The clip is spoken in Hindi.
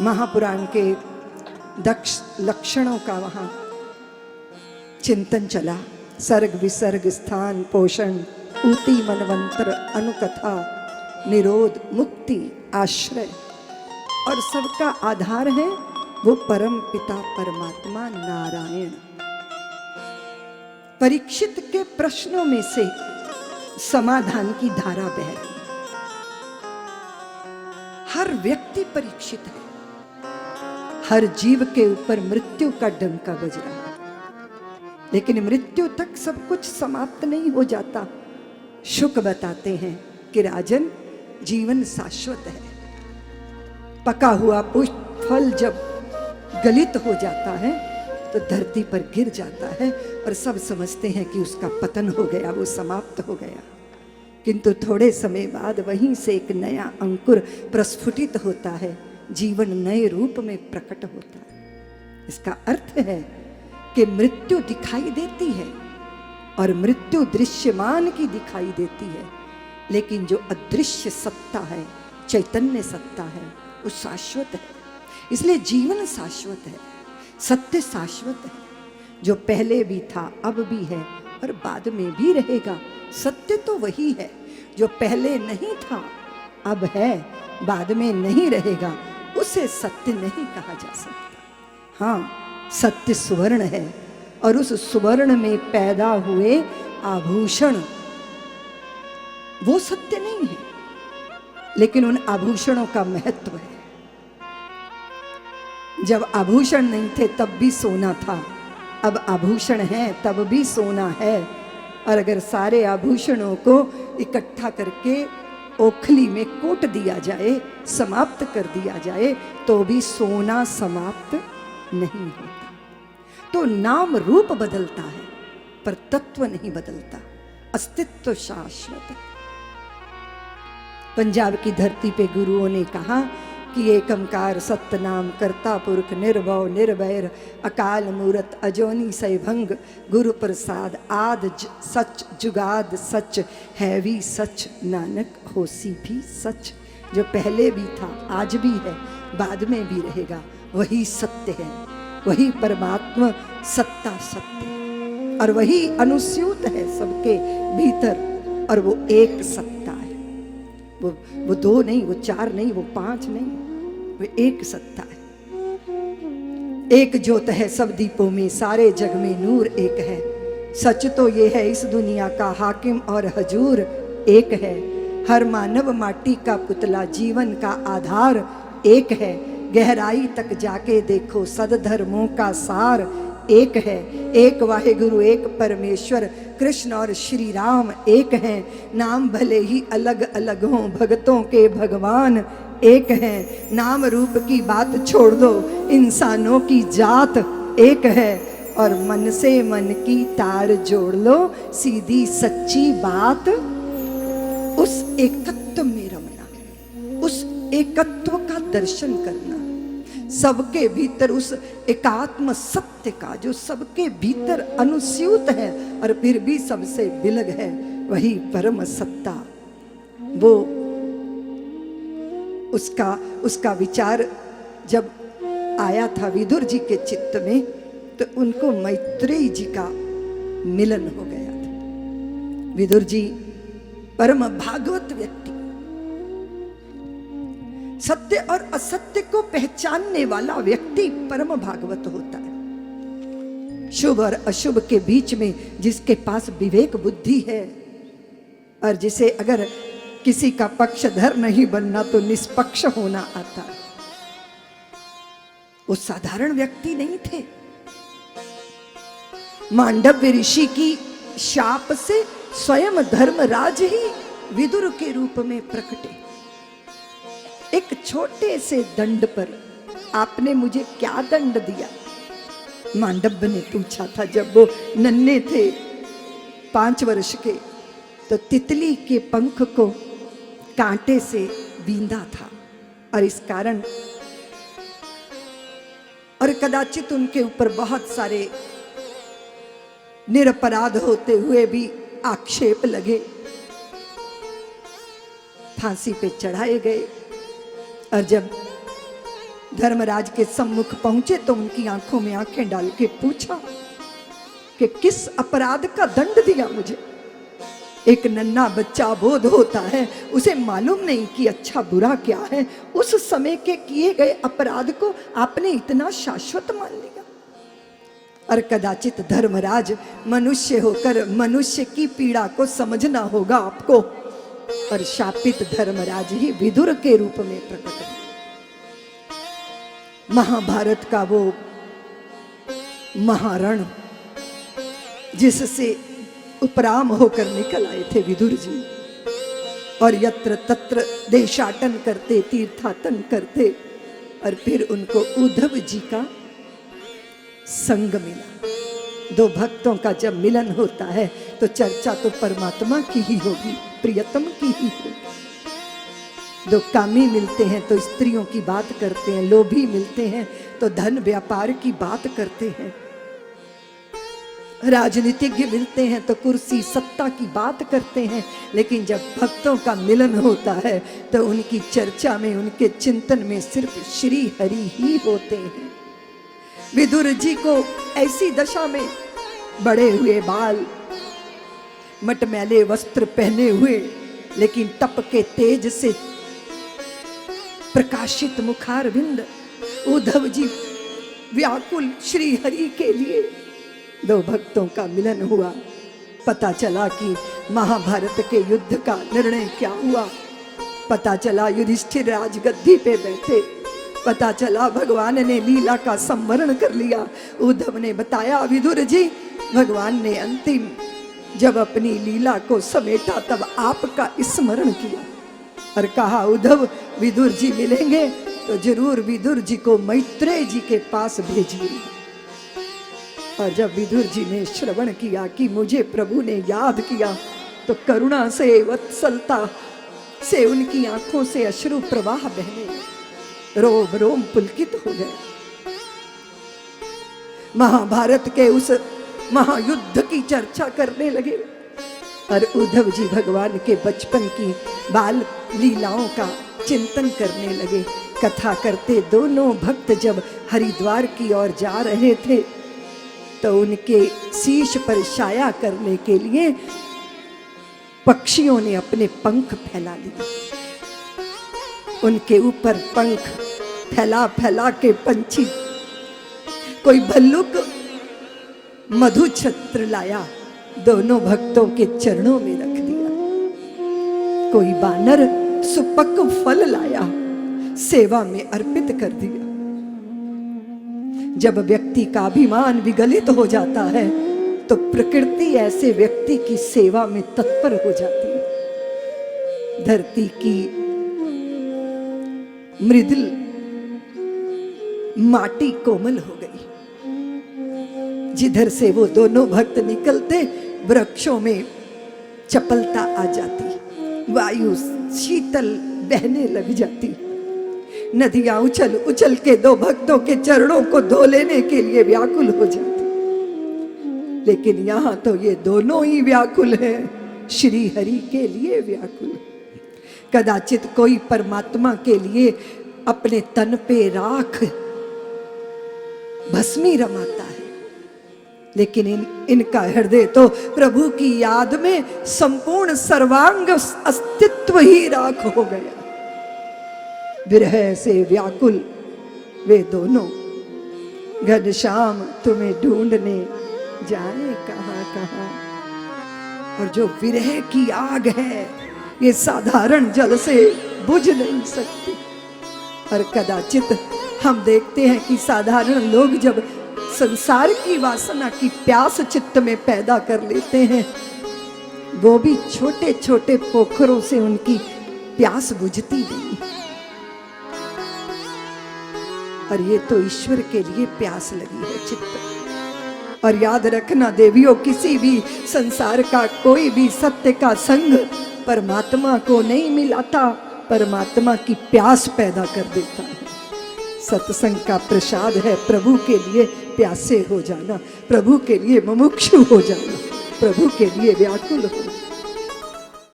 महापुराण के दक्ष लक्षणों का वहाँ चिंतन चला। सर्ग विसर्ग स्थान पोषण ऊती मनवंतर अनुकथा निरोध मुक्ति आश्रय, और सबका आधार है वो परम पिता परमात्मा नारायण। परीक्षित के प्रश्नों में से समाधान की धारा बह रही। हर व्यक्ति परीक्षित है, हर जीव के ऊपर मृत्यु का डंका बज रहा है, लेकिन मृत्यु तक सब कुछ समाप्त नहीं हो जाता। शुक बताते हैं कि राजन, जीवन शाश्वत है। पका हुआ पुष्प फल जब गलित हो जाता है तो धरती पर गिर जाता है और सब समझते हैं कि उसका पतन हो गया, वो समाप्त हो गया। किंतु थोड़े समय बाद वहीं से एक नया अंकुर प्रस्फुटित होता है, जीवन नए रूप में प्रकट होता है। इसका अर्थ है कि मृत्यु दिखाई देती है और मृत्यु दृश्यमान की दिखाई देती है, लेकिन जो अदृश्य सत्ता है, चैतन्य सत्ता है, वो शाश्वत है। इसलिए जीवन शाश्वत है, सत्य शाश्वत है। जो पहले भी था अब भी है और बाद में भी रहेगा, सत्य तो वही है। जो पहले नहीं था अब है, बाद में नहीं रहेगा, उसे सत्य नहीं कहा जा सकता। हाँ, सत्य सुवर्ण है और उस सुवर्ण में पैदा हुए आभूषण वो सत्य नहीं है, लेकिन उन आभूषणों का महत्व है। जब आभूषण नहीं थे तब भी सोना था, अब आभूषण है तब भी सोना है। और अगर सारे आभूषणों को इकट्ठा करके ओखली में कोट दिया जाए, समाप्त कर दिया जाए, तो भी सोना समाप्त नहीं होता। तो नाम रूप बदलता है पर तत्व नहीं बदलता, अस्तित्व शाश्वत है। पंजाब की धरती पे गुरुओं ने कहा कि एकमकार सतनाम करता पुरख निर्भव निर्वैर अकाल मूरत अजोनी सैभंग गुरु प्रसाद आद सच जुगाद सच है भी सच नानक होसी भी सच। जो पहले भी था आज भी है बाद में भी रहेगा, वही सत्य है, वही परमात्मा सत्ता सत्य है और वही अनुस्यूत है सबके भीतर। और वो एक सत्ता है, वो दो नहीं, वो चार नहीं, वो पांच नहीं, वो एक सत्ता है। एक ज्योत है सब दीपों में, सारे जग में नूर एक है। सच तो ये है इस दुनिया का हाकिम और हजूर एक है। हर मानव माटी का पुतला, जीवन का आधार एक है। गहराई तक जाके देखो सदधर्मों का सार एक है। एक वाहेगुरु एक परमेश्वर, कृष्ण और श्री राम एक हैं। नाम भले ही अलग अलग हों, भक्तों के भगवान एक हैं। नाम रूप की बात छोड़ दो, इंसानों की जात एक है। और मन से मन की तार जोड़ लो, सीधी सच्ची बात उस एकत्व में रमना, उस एकत्व का दर्शन करना। सबके भीतर उस एकात्म सत्य का जो सबके भीतर अनुस्यूत है और फिर भी सबसे विलग है, वही परम सत्ता। वो उसका विचार जब आया था विदुर जी के चित्त में, तो उनको मैत्रेयी जी का मिलन हो गया था। विदुर जी परम भागवत व्यक्ति, सत्य और असत्य को पहचानने वाला व्यक्ति परम भागवत होता है। शुभ और अशुभ के बीच में जिसके पास विवेक बुद्धि है और जिसे अगर किसी का पक्षधर नहीं बनना तो निष्पक्ष होना आता है, वो साधारण व्यक्ति नहीं थे। मांडव्य ऋषि की शाप से स्वयं धर्मराज ही विदुर के रूप में प्रकटे। एक छोटे से दंड पर आपने मुझे क्या दंड दिया? मांडव्य ने पूछा था। जब वो नन्हे थे 5 वर्ष के, तो तितली के पंख को कांटे से बींधा था और इस कारण, और कदाचित उनके ऊपर बहुत सारे निरपराध होते हुए भी आक्षेप लगे, फांसी पे चढ़ाए गए। और जब धर्मराज के सम्मुख पहुंचे तो उनकी आंखों में आंखें डाल के पूछा कि किस अपराध का दंड दिया मुझे। एक नन्हा बच्चा बोध होता है, उसे मालूम नहीं कि अच्छा बुरा क्या है। उस समय के किए गए अपराध को आपने इतना शाश्वत मान लिया। और कदाचित धर्मराज मनुष्य होकर मनुष्य की पीड़ा को समझना होगा आपको। और शापित धर्मराज ही विदुर के रूप में प्रकट है। महाभारत का वो महारण जिससे उपराम होकर निकल आए थे विदुर जी, और यत्र तत्र देशाटन करते, तीर्थाटन करते, और फिर उनको उद्धव जी का संग मिला। दो भक्तों का जब मिलन होता है तो चर्चा तो परमात्मा की ही होगी, प्रियतम की ही होगी। दो कामी मिलते हैं तो स्त्रियों की बात करते हैं, लोभी मिलते हैं तो धन व्यापार की बात करते हैं, राजनीतिज्ञ मिलते हैं तो कुर्सी सत्ता की बात करते हैं। लेकिन जब भक्तों का मिलन होता है तो उनकी चर्चा में, उनके चिंतन में सिर्फ श्री हरि ही होते हैं। विदुर जी को ऐसी दशा में, बड़े हुए बाल, मटमैले वस्त्र पहने हुए, लेकिन तप के तेज से प्रकाशित मुखारविंद, उद्धव जी व्याकुल श्री हरि के लिए। दो भक्तों का मिलन हुआ। पता चला कि महाभारत के युद्ध का निर्णय क्या हुआ। पता चला युधिष्ठिर राजगद्दी पे बैठे। पता चला भगवान ने लीला का संवरण कर लिया। उद्धव ने बताया, विदुर जी, भगवान ने अंतिम जब अपनी लीला को समेटा तब आपका स्मरण किया और कहा, उद्धव विदुर जी मिलेंगे तो जरूर विदुर जी को मैत्रेय जी के पास भेजिए। और जब विदुर जी ने श्रवण किया कि मुझे प्रभु ने याद किया तो करुणा से, वत्सलता से उनकी आंखों से अश्रु प्रवाह बहने, रोम रोम पुलकित हो गए। महाभारत के उस महायुद्ध की चर्चा करने लगे और उद्धव जी भगवान के बचपन की बाल लीलाओं का चिंतन करने लगे। कथा करते दोनों भक्त जब हरिद्वार की ओर जा रहे थे तो उनके शीश पर छाया करने के लिए पक्षियों ने अपने पंख फैला लिए। उनके ऊपर पंख फैला फैला के पंछी, कोई भल्लुक मधु छत्र लाया, दोनों भक्तों के चरणों में रख दिया। कोई बानर सुपक फल लाया, सेवा में अर्पित कर दिया। जब व्यक्ति का अभिमान विगलित हो जाता है तो प्रकृति ऐसे व्यक्ति की सेवा में तत्पर हो जाती है। धरती की मृदुल माटी कोमल हो गई। जिधर से वो दोनों भक्त निकलते वृक्षों में चपलता आ जाती, वायु शीतल बहने लग जाती, नदियां उछल उछल के दो भक्तों के चरणों को धो लेने के लिए व्याकुल हो जाती। लेकिन यहां तो ये दोनों ही व्याकुल हैं, श्री हरि के लिए व्याकुल। कदाचित कोई परमात्मा के लिए अपने तन पे राख भस्मी रमाता है, लेकिन इनका हृदय तो प्रभु की याद में संपूर्ण सर्वांग अस्तित्व ही राख हो गया। विरह से व्याकुल वे दोनों, घनश्याम तुम्हें ढूंढने जाए कहां कहां। और जो विरह की आग है ये साधारण जल से बुझ नहीं सकती। और कदाचित हम देखते हैं कि साधारण लोग जब संसार की वासना की प्यास चित्त में पैदा कर लेते हैं, वो भी छोटे छोटे पोखरों से उनकी प्यास बुझती नहीं। और ये तो ईश्वर के लिए प्यास लगी है चित्त। और याद रखना देवियों, किसी भी संसार का कोई भी सत्य का संग परमात्मा को नहीं मिलाता, परमात्मा की प्यास पैदा कर देता है। सत्संग का प्रसाद है प्रभु के लिए प्यासे हो जाना, प्रभु के लिए मुमुक्षु हो जाना, प्रभु के लिए व्याकुल हो।